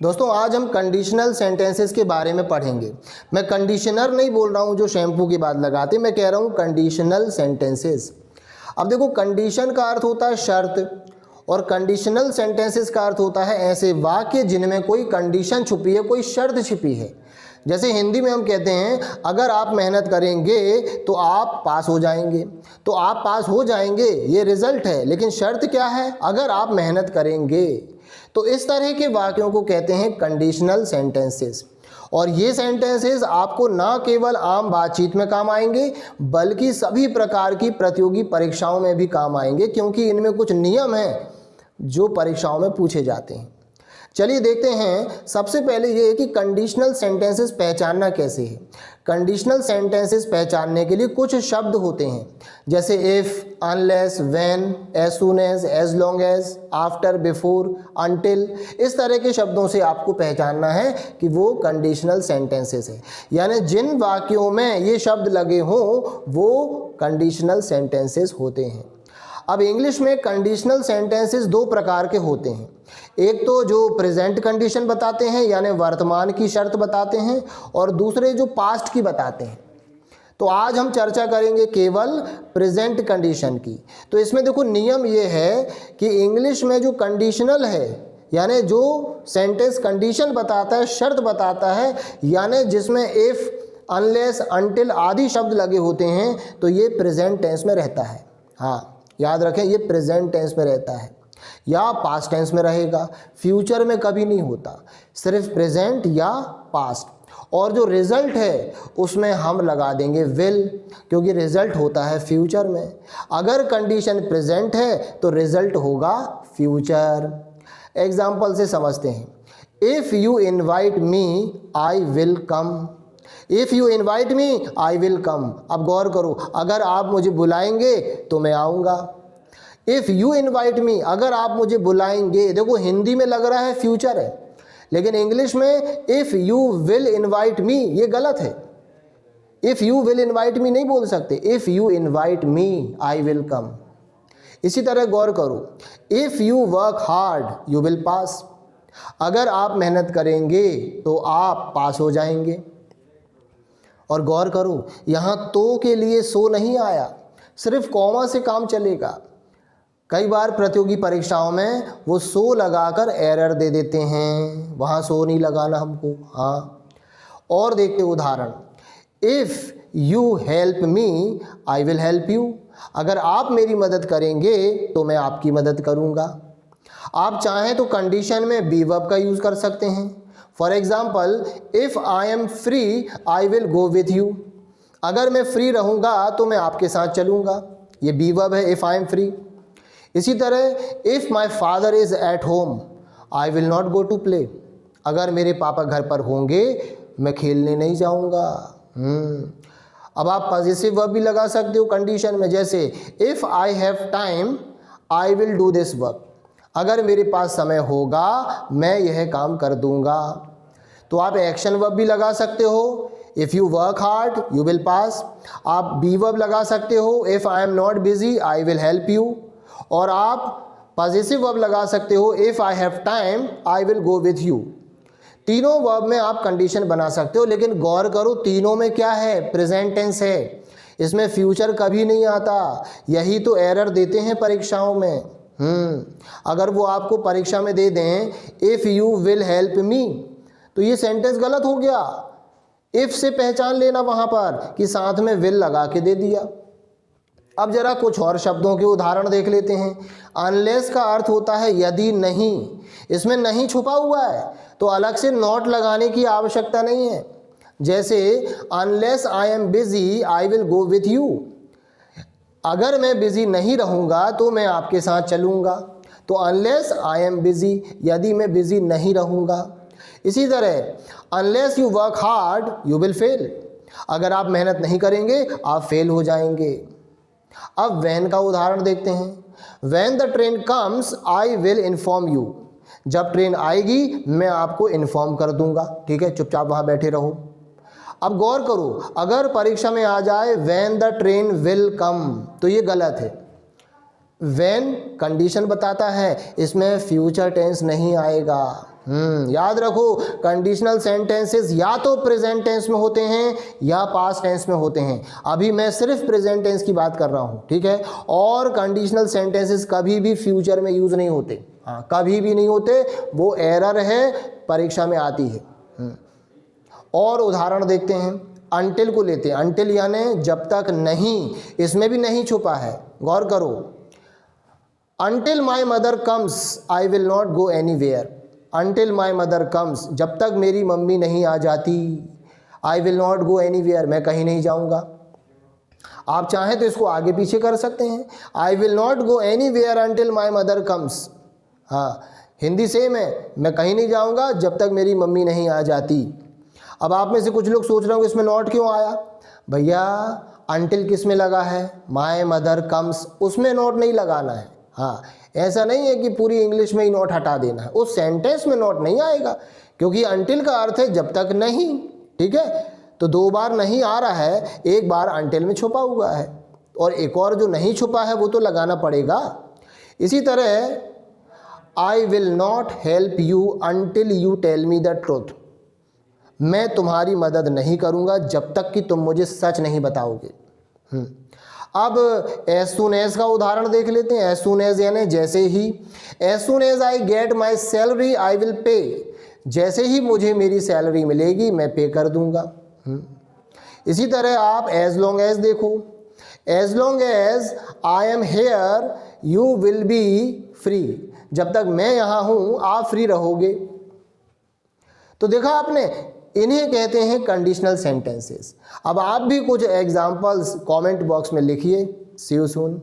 दोस्तों आज हम कंडीशनल सेंटेंसेस के बारे में पढ़ेंगे। मैं कंडीशनर नहीं बोल रहा हूँ जो शैम्पू के बाद लगाते, मैं कह रहा हूँ कंडीशनल सेंटेंसेस। अब देखो, कंडीशन का अर्थ होता है शर्त और कंडीशनल सेंटेंसेस का अर्थ होता है ऐसे वाक्य जिनमें कोई कंडीशन छुपी है, कोई शर्त छिपी है। जैसे हिंदी में हम कहते हैं अगर आप मेहनत करेंगे तो आप पास हो जाएंगे, तो आप पास हो जाएंगे ये रिजल्ट है, लेकिन शर्त क्या है? अगर आप मेहनत करेंगे। तो इस तरह के वाक्यों को कहते हैं कंडीशनल सेंटेंसेस। और ये सेंटेंसेस आपको ना केवल आम बातचीत में काम आएंगे बल्कि सभी प्रकार की प्रतियोगी परीक्षाओं में भी काम आएंगे, क्योंकि इनमें कुछ नियम हैं जो परीक्षाओं में पूछे जाते हैं। चलिए देखते हैं। सबसे पहले ये है कि कंडीशनल सेंटेंसेस पहचानना कैसे है। कंडीशनल सेंटेंसेस पहचानने के लिए कुछ शब्द होते हैं, जैसे if, unless, when, as soon as long as, after, before, until. इस तरह के शब्दों से आपको पहचानना है कि वो कंडीशनल सेंटेंसेस है, यानी जिन वाक्यों में ये शब्द लगे हों वो कंडीशनल सेंटेंसेस होते हैं। अब इंग्लिश में कंडीशनल सेंटेंसेस दो प्रकार के होते हैं। एक तो जो प्रेजेंट कंडीशन बताते हैं यानी वर्तमान की शर्त बताते हैं, और दूसरे जो पास्ट की बताते हैं। तो आज हम चर्चा करेंगे केवल प्रेजेंट कंडीशन की। तो इसमें देखो नियम ये है कि इंग्लिश में जो कंडीशनल है यानी जो सेंटेंस कंडीशन बताता है, शर्त बताता है, यानी जिसमें इफ़, अनलेस, अनटिल आदि शब्द लगे होते हैं, तो ये प्रेजेंट टेंस में रहता है। हाँ, याद रखें, ये प्रेजेंट टेंस में रहता है या पास्ट टेंस में रहेगा, फ्यूचर में कभी नहीं होता, सिर्फ प्रेजेंट या पास्ट। और जो रिजल्ट है उसमें हम लगा देंगे विल, क्योंकि रिजल्ट होता है फ्यूचर में। अगर कंडीशन प्रेजेंट है तो रिजल्ट होगा फ्यूचर। एग्जाम्पल से समझते हैं। If you invite me I will come. If you invite me I will come. अब गौर करो, अगर आप मुझे बुलाएंगे तो मैं आऊँगा। इफ़ यू इन्वाइट मी, अगर आप मुझे बुलाएंगे। देखो हिंदी में लग रहा है फ्यूचर है, लेकिन इंग्लिश में इफ़ यू विल इन्वाइट मी ये गलत है। इफ़ यू विल इन्वाइट मी नहीं बोल सकते, if you invite me I will come. इसी तरह गौर करो, if you work hard you will pass. अगर आप मेहनत करेंगे तो आप पास हो जाएंगे। और गौर करो, यहाँ तो के लिए सो नहीं आया, सिर्फ कॉमा से काम चलेगा। कई बार प्रतियोगी परीक्षाओं में वो सो लगाकर एरर दे देते हैं, वहाँ सो नहीं लगाना हमको। हाँ, और देखते उदाहरण। If you help me I will help you. अगर आप मेरी मदद करेंगे तो मैं आपकी मदद करूँगा। आप चाहें तो कंडीशन में बी वर्ब का यूज़ कर सकते हैं। For example, if I am free I will go with you. अगर मैं फ्री रहूँगा तो मैं आपके साथ चलूँगा, ये बी वर्ब है, इफ़ आई एम फ्री। इसी तरह, if my father is at home I will not go to play. अगर मेरे पापा घर पर होंगे मैं खेलने नहीं जाऊँगा। अब आप पॉजिटिव वर्ब भी लगा सकते हो कंडीशन में, जैसे if I have time I will do this work. अगर मेरे पास समय होगा मैं यह काम कर दूंगा। तो आप एक्शन वर्ब भी लगा सकते हो, if you work hard you will pass. आप बी वर्ब लगा सकते हो, if I am not busy I will help you. और आप पॉजिटिव वर्ब लगा सकते हो, if I have time I will go with you. तीनों वर्ब में आप कंडीशन बना सकते हो, लेकिन गौर करो तीनों में क्या है? प्रेजेंट टेंस है, इसमें फ्यूचर कभी नहीं आता। यही तो एरर देते हैं परीक्षाओं में। अगर वो आपको परीक्षा में दे दें if you will help me, तो ये सेंटेंस गलत हो गया। इफ़ से पहचान लेना वहाँ पर कि साथ में विल लगा के दे दिया। अब जरा कुछ और शब्दों के उदाहरण देख लेते हैं। अनलेस का अर्थ होता है यदि नहीं, इसमें नहीं छुपा हुआ है तो अलग से नॉट लगाने की आवश्यकता नहीं है। जैसे unless I am busy I will go with you. अगर मैं बिजी नहीं रहूँगा तो मैं आपके साथ चलूँगा। तो अनलेस आई एम बिजी, यदि मैं बिजी नहीं रहूँगा। इसी तरह unless you work hard you will fail. अगर आप मेहनत नहीं करेंगे आप फेल हो जाएंगे। अब वैन का उदाहरण देखते हैं। When the train comes I will inform you. जब ट्रेन आएगी मैं आपको इन्फॉर्म कर दूंगा, ठीक है, चुपचाप वहाँ बैठे रहो। अब गौर करो, अगर परीक्षा में आ जाए when the train will come तो ये गलत है। व्हेन कंडीशन बताता है, इसमें फ्यूचर टेंस नहीं आएगा। याद रखो, कंडीशनल सेंटेंसेस या तो प्रेजेंट टेंस में होते हैं या पास्ट टेंस में होते हैं। अभी मैं सिर्फ प्रेजेंट टेंस की बात कर रहा हूँ, ठीक है। और कंडीशनल सेंटेंसेस कभी भी फ्यूचर में यूज़ नहीं होते, हाँ कभी भी नहीं होते, वो एरर है, परीक्षा में आती है। और उदाहरण देखते हैं, अनटिल को लेते हैं। अनटिल यानी जब तक नहीं, इसमें भी नहीं छुपा है, गौर करो। Until my mother comes I will not go anywhere. Until my mother comes, जब तक मेरी मम्मी नहीं आ जाती, I will not go anywhere, मैं कहीं नहीं जाऊँगा। आप चाहें तो इसको आगे पीछे कर सकते हैं, I will not go anywhere until my mother comes. हाँ, हिंदी सेम है, मैं कहीं नहीं जाऊँगा जब तक मेरी मम्मी नहीं आ जाती। अब आप में से कुछ लोग सोच रहे हो इसमें नॉट क्यों आया? भैया अनटिल किस में लगा है? माय मदर कम्स, उसमें नॉट नहीं लगाना है। हाँ, ऐसा नहीं है कि पूरी इंग्लिश में ही नॉट हटा देना है, उस सेंटेंस में नॉट नहीं आएगा, क्योंकि अनटिल का अर्थ है जब तक नहीं, ठीक है। तो दो बार नहीं आ रहा है, एक बार अनटिल में छुपा हुआ है, और एक और जो नहीं छुपा है वो तो लगाना पड़ेगा। इसी तरह I will not help you until you tell me the truth, मैं तुम्हारी मदद नहीं करूंगा जब तक कि तुम मुझे सच नहीं बताओगे। अब एज सून एज का उदाहरण देख लेते हैं। एज सून एज यानी जैसे ही, as soon as I get my salary I will pay, जैसे ही मुझे मेरी सैलरी मिलेगी मैं पे कर दूंगा। इसी तरह आप एज लॉन्ग एज देखो, as long as I am here you will be free, जब तक मैं यहाँ हूँ आप फ्री रहोगे। तो देखा आपने, इन्हें कहते हैं कंडीशनल सेंटेंसेस। अब आप भी कुछ एग्जांपल्स कमेंट बॉक्स में लिखिए। सी यू सून।